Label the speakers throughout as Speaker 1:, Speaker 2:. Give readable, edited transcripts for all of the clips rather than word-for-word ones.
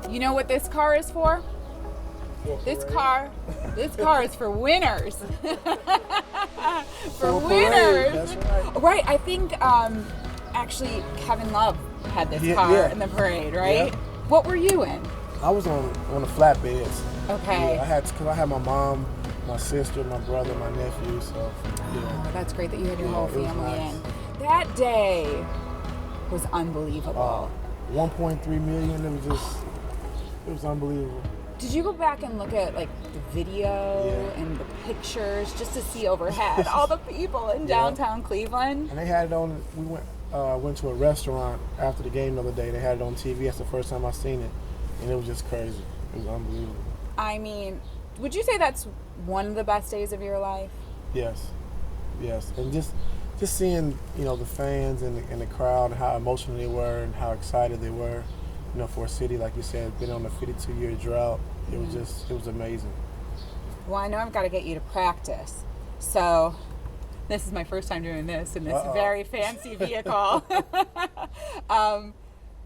Speaker 1: You know what this car is for? This car is for winners. For winners.
Speaker 2: That's right.
Speaker 1: Right. I think actually Kevin Love had this car in the parade, right?
Speaker 2: Yeah.
Speaker 1: What were you in?
Speaker 2: I was on the flatbeds.
Speaker 1: Okay.
Speaker 2: Yeah, because I had my mom, my sister, my brother, my nephew. So yeah.
Speaker 1: Oh, that's great that you had your whole
Speaker 2: it was
Speaker 1: family
Speaker 2: nice.
Speaker 1: in. That day was unbelievable.
Speaker 2: 1.3 million. It was unbelievable.
Speaker 1: Did you go back and look at like the video and the pictures just to see overhead all the people in downtown Cleveland?
Speaker 2: And they had it on. We went to a restaurant after the game the other day. They had it on TV. That's the first time I seen it, and it was just crazy. It was unbelievable.
Speaker 1: I mean, would you say that's one of the best days of your life?
Speaker 2: Yes, and just seeing the fans and the crowd and how emotional they were and how excited they were. For a city, like you said, been on a 52-year drought, it was amazing.
Speaker 1: Well, I know I've got to get you to practice. So this is my first time doing this in this very fancy vehicle. We've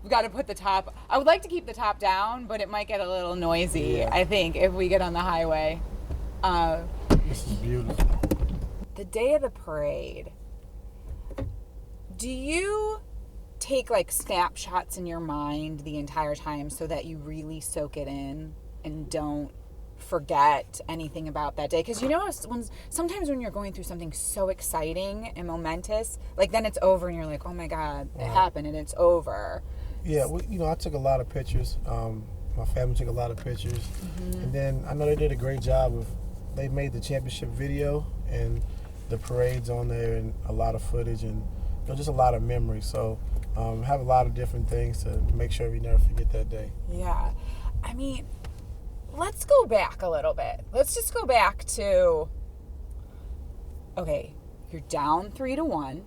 Speaker 1: got to put the top, I would like to keep the top down, but it might get a little noisy, I think, if we get on the highway.
Speaker 2: This is beautiful.
Speaker 1: The day of the parade, do you take like snapshots in your mind the entire time so that you really soak it in and don't forget anything about that day? Because sometimes when you're going through something so exciting and momentous, like then it's over and you're like, oh my God, it happened and it's over.
Speaker 2: Yeah, I took a lot of pictures. My family took a lot of pictures. Mm-hmm. And then I know they did a great job they made the championship video and the parades on there and a lot of footage and just a lot of memories. So have a lot of different things to make sure we never forget that day.
Speaker 1: Yeah. I mean, let's go back a little bit. Let's just go back to, okay, you're down 3-1.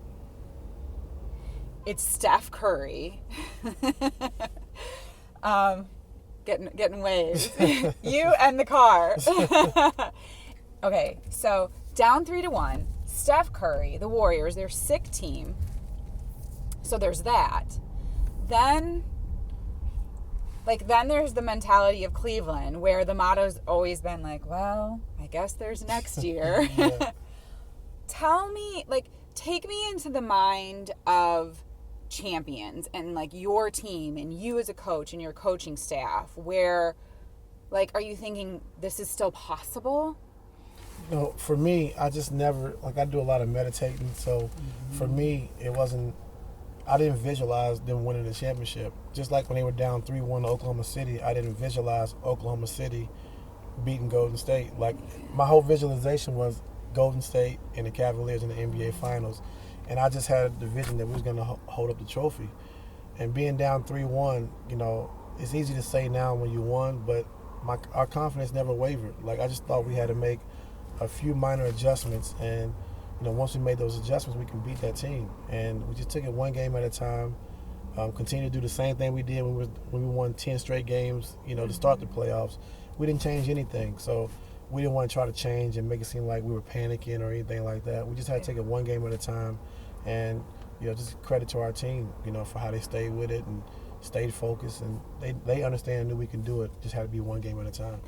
Speaker 1: It's Steph Curry. Getting waves. You and the car. Okay, so down 3-1. Steph Curry, the Warriors, they're sick team. So there's that. Then there's the mentality of Cleveland where the motto's always been like, well, I guess there's next year. Tell me, take me into the mind of champions and your team and you as a coach and your coaching staff where, are you thinking this is still possible?
Speaker 2: For me, I just never, I do a lot of meditating. So for me, I didn't visualize them winning the championship. Just like when they were down 3-1 to Oklahoma City, I didn't visualize Oklahoma City beating Golden State. My whole visualization was Golden State and the Cavaliers in the NBA Finals. And I just had the vision that we was going to hold up the trophy. And being down 3-1, it's easy to say now when you won, but our confidence never wavered. I just thought we had to make a few minor adjustments, and once we made those adjustments, we can beat that team. And we just took it one game at a time, continue to do the same thing we did when we won 10 straight games, to start the playoffs. We didn't change anything. So we didn't want to try to change and make it seem like we were panicking or anything like that. We just had to take it one game at a time. And, just credit to our team, for how they stayed with it and stayed focused. And they understand and knew we can do it. Just had to be one game at a time.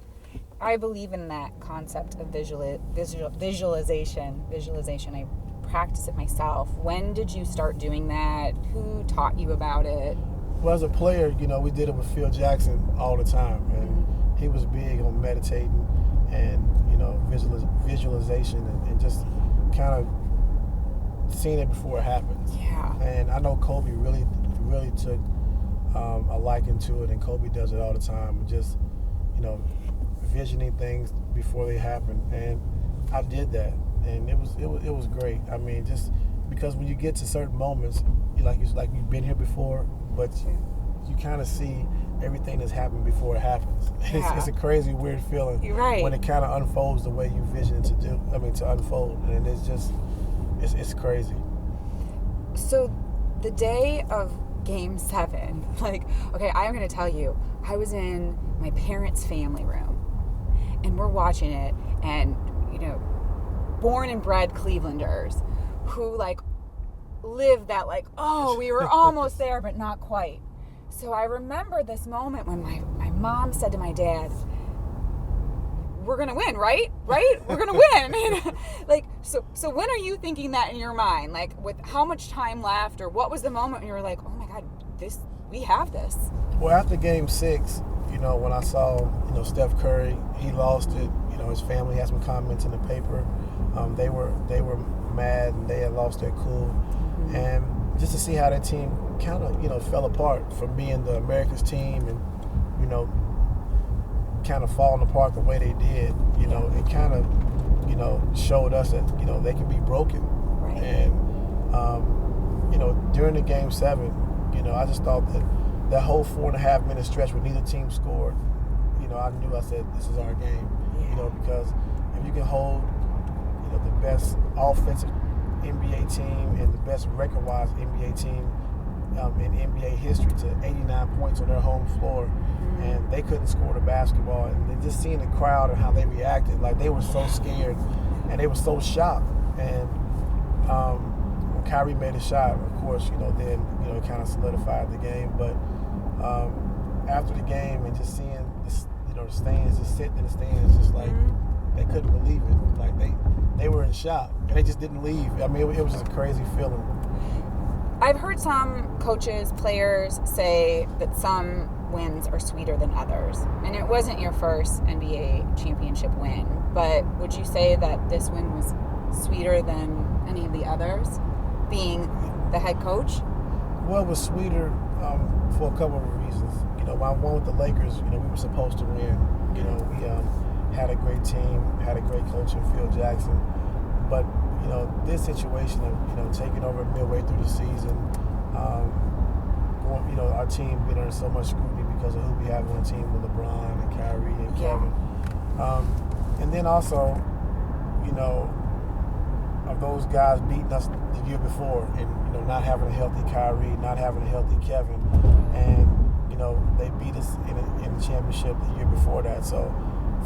Speaker 1: I believe in that concept of visualization. I practice it myself. When did you start doing that? Who taught you about it?
Speaker 2: Well, as a player, we did it with Phil Jackson all the time. And he was big on meditating and, visualization and just kind of seeing it before it happens.
Speaker 1: Yeah.
Speaker 2: And I know Kobe really took a liking to it, and Kobe does it all the time. Just, visioning things before they happen, and I did that, and it was great. I mean, just because when you get to certain moments, you've been here before, but you kind of see everything that's happened before it happens.
Speaker 1: Yeah.
Speaker 2: It's a crazy, weird feeling.
Speaker 1: You're right.
Speaker 2: When it kind of unfolds the way you vision it to unfold, and it's crazy.
Speaker 1: So the day of Game 7, okay, I'm going to tell you, I was in my parents' family room, and we're watching it, and, born and bred Clevelanders who, live that, we were almost there, but not quite. So I remember this moment when my mom said to my dad, we're going to win, right? Right? We're going to win. Like, so when are you thinking that in your mind? Like, with how much time left, or what was the moment when you were like, oh my God, we have this?
Speaker 2: Well, after game 6, when I saw, Steph Curry, he lost it. His family had some comments in the paper. They were mad, and they had lost their cool. Mm-hmm. And just to see how that team kind of, fell apart from being the America's team and, kind of falling apart the way they did, it kind of, showed us that, they can be broken.
Speaker 1: Right.
Speaker 2: And, during the game 7, I just thought that whole 4.5-minute stretch where neither team scored, I said, this is our game. Because if you can hold, the best offensive NBA team and the best record-wise NBA team in NBA history to 89 points on their home floor, and they couldn't score the basketball, and then just seeing the crowd and how they reacted, like they were so scared and they were so shocked. And when Kyrie made a shot, of course, then it kind of solidified the game. But after the game and just seeing this, the stands, just sitting in the stands, just like they couldn't believe it. Like they were in shock and they just didn't leave. I mean, it was just a crazy feeling.
Speaker 1: I've heard some coaches, players say that some wins are sweeter than others. And it wasn't your first NBA championship win, but would you say that this win was sweeter than any of the others, being the head coach?
Speaker 2: Well, it was sweeter for a couple of reasons. When I won with the Lakers, we were supposed to win. We had a great team, had a great coach in Phil Jackson. But, this situation of, taking over midway through the season, our team being under so much scrutiny because of who we have on the team with LeBron and Kyrie and Kevin. And then also, of those guys beating us the year before and, not having a healthy Kyrie, not having a healthy Kevin. And, they beat us in the championship the year before that. So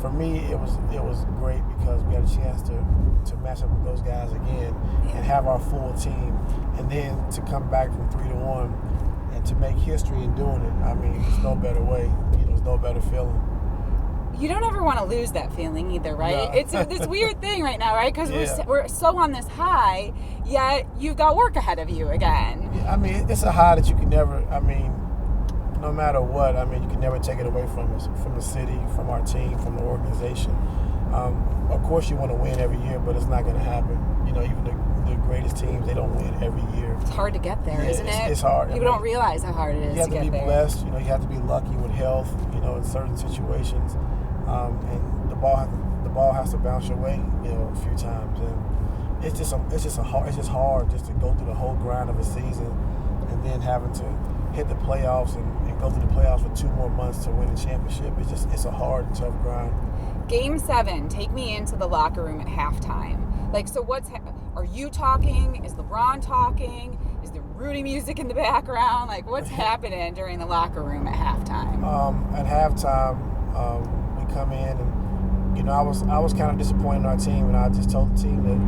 Speaker 2: for me, it was great because we had a chance to match up with those guys again and have our full team. And then to come back from 3-1 and to make history in doing it, I mean, there's no better way. There's no better feeling.
Speaker 1: You don't ever want to lose that feeling either, right?
Speaker 2: No.
Speaker 1: It's this weird thing right now, right? Because
Speaker 2: Yeah.
Speaker 1: we're so on this high, yet you've got work ahead of you again.
Speaker 2: Yeah, I mean, it's a high that you can never, no matter what, you can never take it away from us, from the city, from our team, from the organization. Of course you want to win every year, but it's not going to happen. Even the greatest teams, they don't win every year.
Speaker 1: It's hard to get there, isn't it?
Speaker 2: It's hard.
Speaker 1: People don't realize how hard it is to get there.
Speaker 2: You have to be blessed. You have to be lucky with health, in certain situations. And the ball has to bounce your way, a few times. And it's just hard just to go through the whole grind of a season and then having to hit the playoffs and go through the playoffs for 2 more months to win a championship. It's a hard and tough grind.
Speaker 1: Game 7, take me into the locker room at halftime. Like, so are you talking? Is LeBron talking? Is there Rudy music in the background? Like, what's happening during the locker room at halftime?
Speaker 2: At halftime, we come in and, I was kind of disappointed in our team, and I just told the team that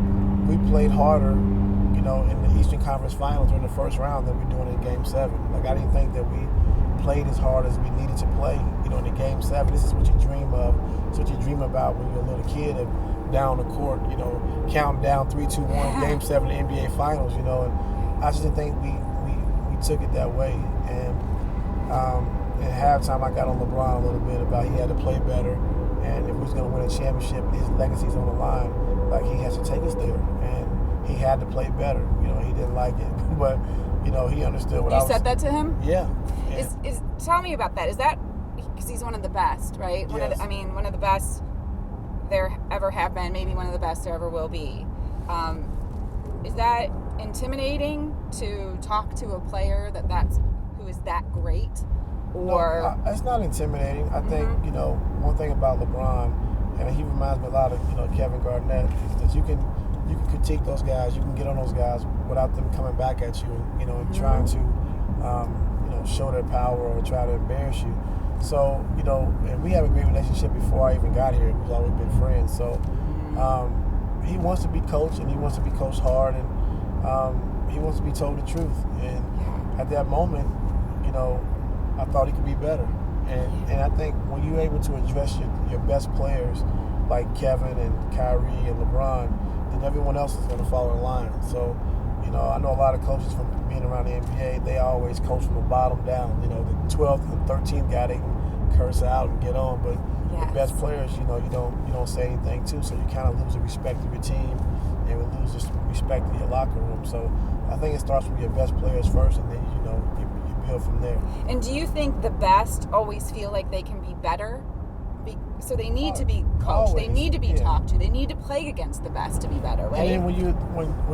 Speaker 2: we played harder, in the Eastern Conference Finals during the first round than we're doing in Game 7. Like, I didn't think that we played as hard as we needed to play, in the Game 7. This is what you dream of. It's what you dream about when you're a little kid of down the court, counting down 3-2-1, Game 7 of the NBA Finals, and I just didn't think we took it that way. And at halftime, I got on LeBron a little bit about he had to play better, and if we was going to win a championship, his legacy's on the line, like he has to take us there, and he had to play better. He didn't like it, but he understood what I was.
Speaker 1: You said that to him?
Speaker 2: Yeah.
Speaker 1: Tell me about that. Is that because he's one of the best, right?
Speaker 2: Yes.
Speaker 1: One of the best there ever have been, maybe one of the best there ever will be. Is that intimidating to talk to a player who is that great? Or
Speaker 2: no, it's not intimidating. I think one thing about LeBron, and he reminds me a lot of Kevin Garnett, is that you can critique those guys, you can get on those guys without them coming back at you, and trying to show their power or try to embarrass you. So and we have a great relationship before I even got here. We've always been friends. So he wants to be coached, and he wants to be coached hard, and he wants to be told the truth. And at that moment, I thought he could be better. And I think when you're able to address your best players like Kevin and Kyrie and LeBron, then everyone else is going to fall in line. So, I know a lot of coaches from being around the NBA, they always coach from the bottom down. The 12th and 13th guy, they can curse out and get on, but the best players, you don't say anything to, so you kind of lose the respect of your team and we lose the respect of your locker room. So I think it starts with your best players first, and then you build from there.
Speaker 1: And do you think the best always feel like they can be better? So they need to be coached.
Speaker 2: Always.
Speaker 1: They need to be talked to. They need to play against the best to be better, right?
Speaker 2: And then when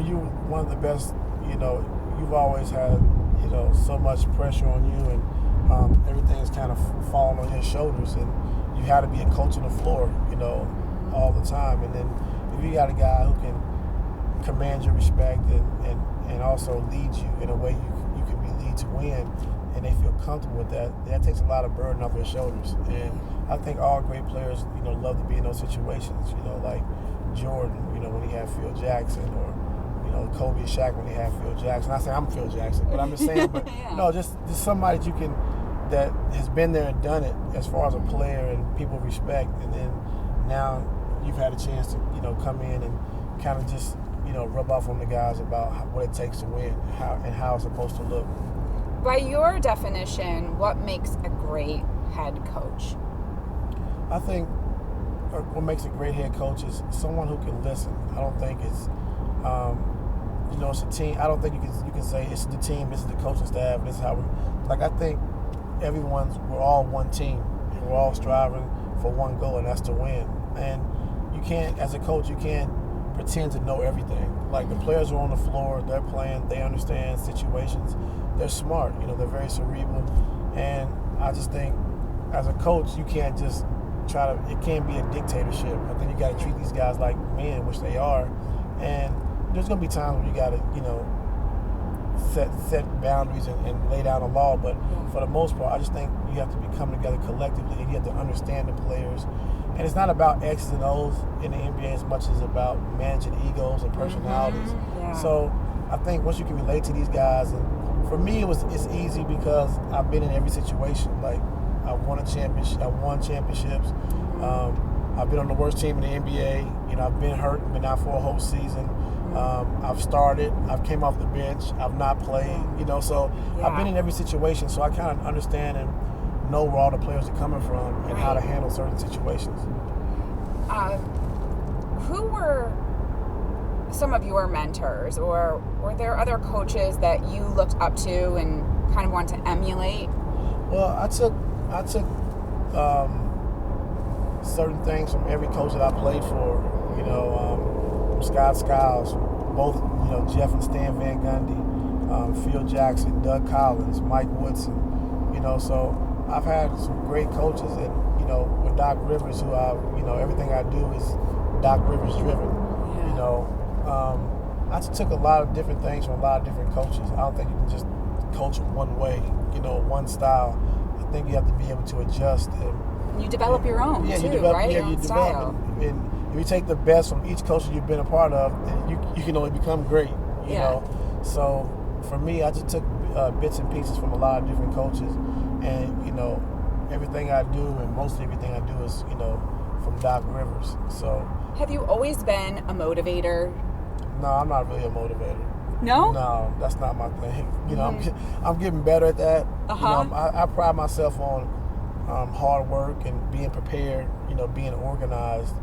Speaker 2: you're one of the best, you've always had so much pressure on you, and everything's kind of falling on your shoulders, and you have to be a coach on the floor, all the time. And then if you got a guy who can command your respect and also lead you in a way you can be lead to win, and they feel comfortable with that takes a lot of burden off their shoulders. And I think all great players, love to be in those situations, like Jordan, when he had Phil Jackson, or, Kobe and Shaq when they had Phil Jackson. I say I'm Phil Jackson, but I'm just saying, but no, just somebody that has been there and done it as far as a player and people respect, and then now you've had a chance to, come in and kind of just, rub off on the guys about what it takes to win, how it's supposed to look.
Speaker 1: By your definition, what makes a great head coach?
Speaker 2: I think what makes a great head coach is someone who can listen. I don't think it's, it's a team. I don't think you can say it's the team, this is the coaching staff, this is how I think we're all one team, and we're all striving for one goal, and that's to win. And you can't, as a coach, you can't pretend to know everything. Like, the players are on the floor, they're playing, they understand situations, they're smart, they're very cerebral. And I just think as a coach, you can't just it can't be a dictatorship. I think you got to treat these guys like men, which they are. And there's going to be times when you got to, set boundaries and lay down a law. But for the most part, I just think you have to come together collectively, and you have to understand the players. And it's not about X's and O's in the NBA as much as about managing egos and personalities. So I think once you can relate to these guys, and for me it's easy because I've been in every situation. Like, I won championships. I've been on the worst team in the NBA. I've been hurt, been out for a whole season. I've started. I've came off the bench. I've not played. So I've been in every situation. So I kind of understand and know where all the players are coming from and how to handle certain situations.
Speaker 1: Who were some of your mentors, or were there other coaches that you looked up to and kind of wanted to emulate?
Speaker 2: Well, I took certain things from every coach that I played for. From Scott Skiles, both Jeff and Stan Van Gundy, Phil Jackson, Doug Collins, Mike Woodson. So I've had some great coaches, and with Doc Rivers, who everything I do is Doc Rivers driven. I just took a lot of different things from a lot of different coaches. I don't think you can just coach one way, one style. I think you have to be able to adjust. And
Speaker 1: you develop your own,
Speaker 2: right?
Speaker 1: Your own style.
Speaker 2: And if you take the best from each coach you've been a part of, then you can only become great, you know. So for me, I just took bits and pieces from a lot of different coaches. And, everything I do, and mostly everything I do is, from Doc Rivers. So. Have you always been a motivator? No, I'm not really a motivator.
Speaker 1: No?
Speaker 2: No, that's not my thing. I'm getting better at that. I pride myself on hard work and being prepared, being organized.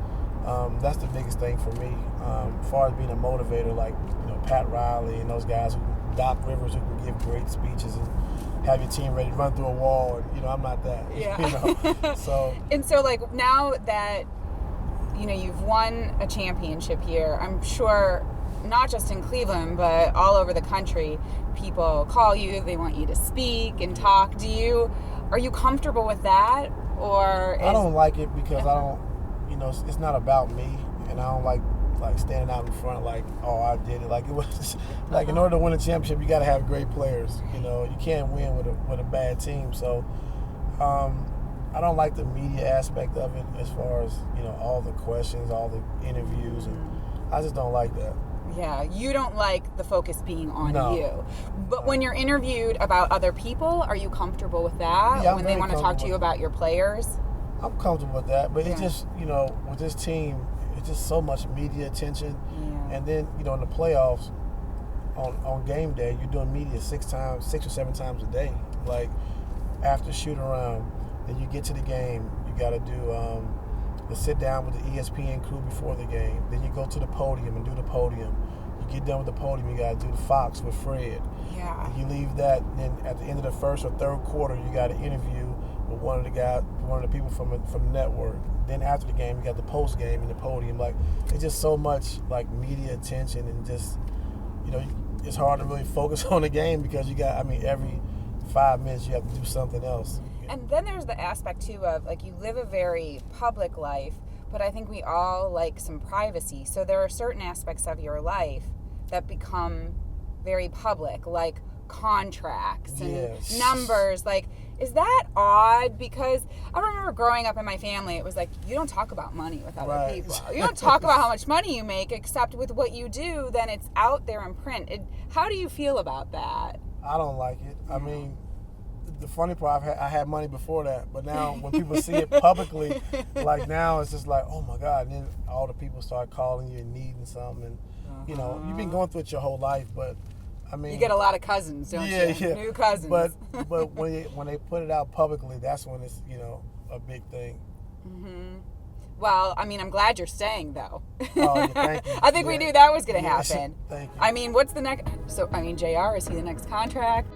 Speaker 2: That's the biggest thing for me. As far as being a motivator, like, Pat Riley and those guys, Doc Rivers, who can give great speeches and have your team ready to run through a wall. And, I'm not that.
Speaker 1: Yeah. So like, now that, you've won a championship here, I'm sure not just in Cleveland, but all over the country, people call you, they want you to speak and talk. Are you comfortable with that? Or
Speaker 2: I don't like it because I don't, it's not about me, and I don't like standing out in front like, oh, I did it. Like, it was like, in order to win a championship, you got to have great players. You can't win with a bad team. So I don't like the media aspect of it, as far as all the questions, all the interviews, and I just don't like that.
Speaker 1: Yeah, you don't like the focus being on
Speaker 2: No.
Speaker 1: you. But when you're interviewed about other people, are you comfortable with that?
Speaker 2: Yeah, I'm
Speaker 1: when they
Speaker 2: very
Speaker 1: want to talk to you
Speaker 2: comfortable.
Speaker 1: about your players?
Speaker 2: I'm comfortable with that, but it's
Speaker 1: Yeah.
Speaker 2: just, with this team, it's just so much media attention.
Speaker 1: Yeah.
Speaker 2: And then, in the playoffs, on game day, you're doing media 6 or 7 times a day. Like, after shoot around, then you get to the game, you got to do the sit down with the ESPN crew before the game. Then you go to the podium and do the podium. You get done with the podium, you got to do the Fox with Fred.
Speaker 1: Yeah.
Speaker 2: You leave that, and then at the end of the first or third quarter, you got an interview with one of the people from the network. Then after the game, you got the post game and the podium. Like, it's just so much like media attention, and just it's hard to really focus on the game because you got, every 5 minutes you have to do something else.
Speaker 1: And then there's the aspect too of like you live a very public life, but I think we all like some privacy. So there are certain aspects of your life that become very public, like contracts and
Speaker 2: Yes.
Speaker 1: numbers. Like, is that odd? Because I remember growing up in my family, it was like, you don't talk about money with other
Speaker 2: Right.
Speaker 1: people. You don't talk about how much money you make, except with what you do, then it's out there in print. How do you feel about that?
Speaker 2: I don't like it. The funny part, I had money before that, but now when people see it publicly, like now it's just like, oh my God, and then all the people start calling you and needing something, and you've been going through it your whole life, but
Speaker 1: you get a lot of cousins, don't you?
Speaker 2: Yeah.
Speaker 1: New cousins.
Speaker 2: But when they put it out publicly, that's when it's a big thing.
Speaker 1: Mm-hmm. Well, I'm glad you're staying, though.
Speaker 2: Oh, yeah, thank you.
Speaker 1: I think we knew that was going to
Speaker 2: Yes,
Speaker 1: happen.
Speaker 2: thank you.
Speaker 1: What's the next? So, JR, is he the next contract?